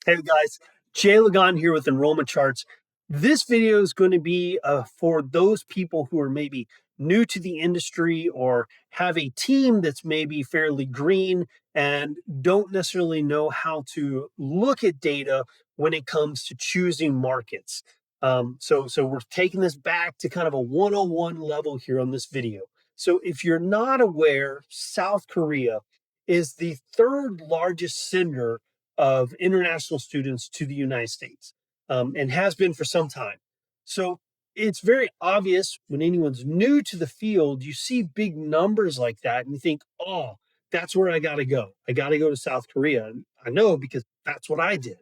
Hey guys, Jay Lagan here with Enrollment Charts. This video is going to be for those people who are maybe new to the industry or have a team that's maybe fairly green and don't necessarily know how to look at data when it comes to choosing markets. So we're taking this back to kind of a 101 level here on this video. So if you're not aware, South Korea is the third largest sender of international students to the United States, and has been for some time. So it's very obvious when anyone's new to the field, you see big numbers like that and you think, oh, that's where I got to go. I got to go to South Korea. And I know because that's what I did.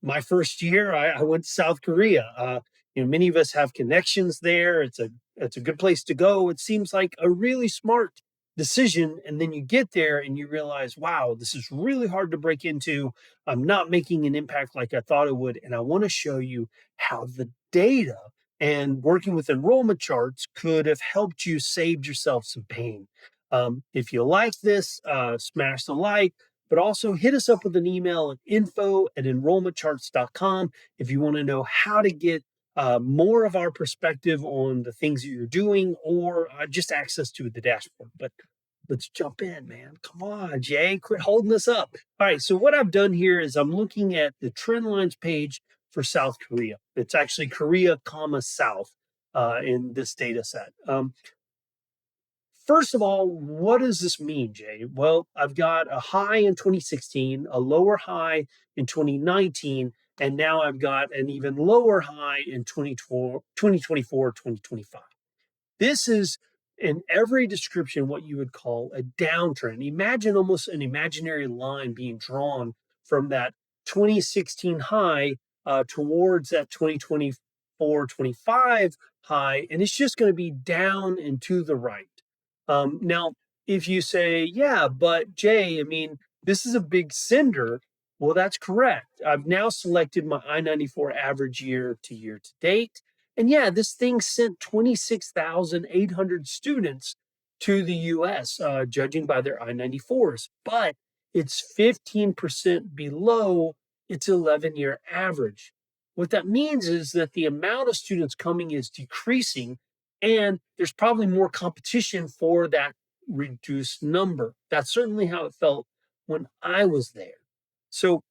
My first year, I went to South Korea. Many of us have connections there. It's a good place to go. It seems like a really smart decision, and then you get there and you realize, wow, this is really hard to break into. I'm not making an impact like I thought it would, and I want to show you how the data and working with enrollment charts could have helped you save yourself some pain. If you like this, smash the like, but also hit us up with an email at info@enrollmentcharts.com if you want to know how to get more of our perspective on the things that you're doing, or just access to the dashboard. But let's jump in, man. Come on, Jay, quit holding us up. All right, so what I've done here is I'm looking at the trend lines page for South Korea. It's actually Korea, comma, South in this data set. First of all, what does this mean, Jay? Well, I've got a high in 2016, a lower high in 2019, and now I've got an even lower high in 2024, 2025. This is in every description what you would call a downtrend. Imagine almost an imaginary line being drawn from that 2016 high towards that 2024, 25 high, and it's just going to be down and to the right. Now, if you say, yeah, but Jay, I mean, this is a big sender. Well, that's correct. I've now selected my I-94 average year to date. And yeah, this thing sent 26,800 students to the US, judging by their I-94s, but it's 15% below its 11-year average. What that means is that the amount of students coming is decreasing, and there's probably more competition for that reduced number. That's certainly how it felt when I was there. So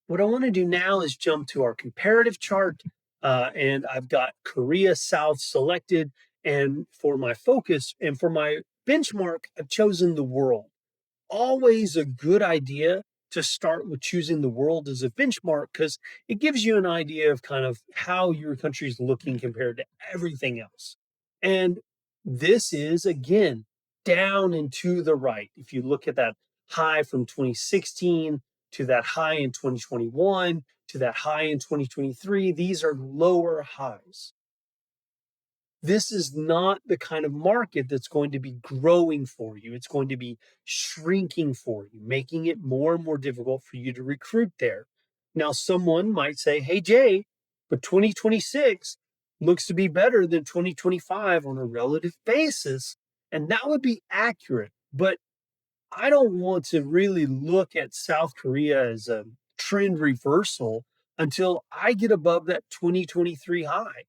what I want to do now is jump to our comparative chart, and I've got Korea South selected. And for my focus and for my benchmark, I've chosen the world. Always a good idea to start with choosing the world as a benchmark because it gives you an idea of kind of how your country is looking compared to everything else. And this is, again, down and to the right. If you look at that high from 2016 to that high in 2021 to that high in 2023, these are lower highs. This is not the kind of market that's going to be growing for you. It's going to be shrinking for you, making it more and more difficult for you to recruit there. Now, someone might say, hey, Jay, but 2026 looks to be better than 2025 on a relative basis. And that would be accurate. But I don't want to really look at South Korea as a trend reversal until I get above that 2023 high.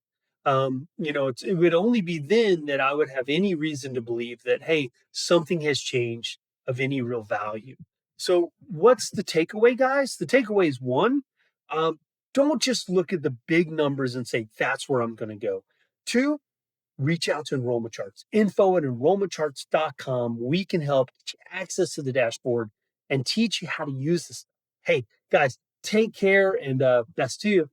It would only be then that I would have any reason to believe that, hey, something has changed of any real value. So, what's the takeaway, guys? The takeaway is one, um, don't just look at the big numbers and say, that's where I'm going to go. Two, reach out to Enrollment Charts. Info@enrollmentcharts.com. We can help get you access to the dashboard and teach you how to use this. Hey, guys, take care, and that's to you.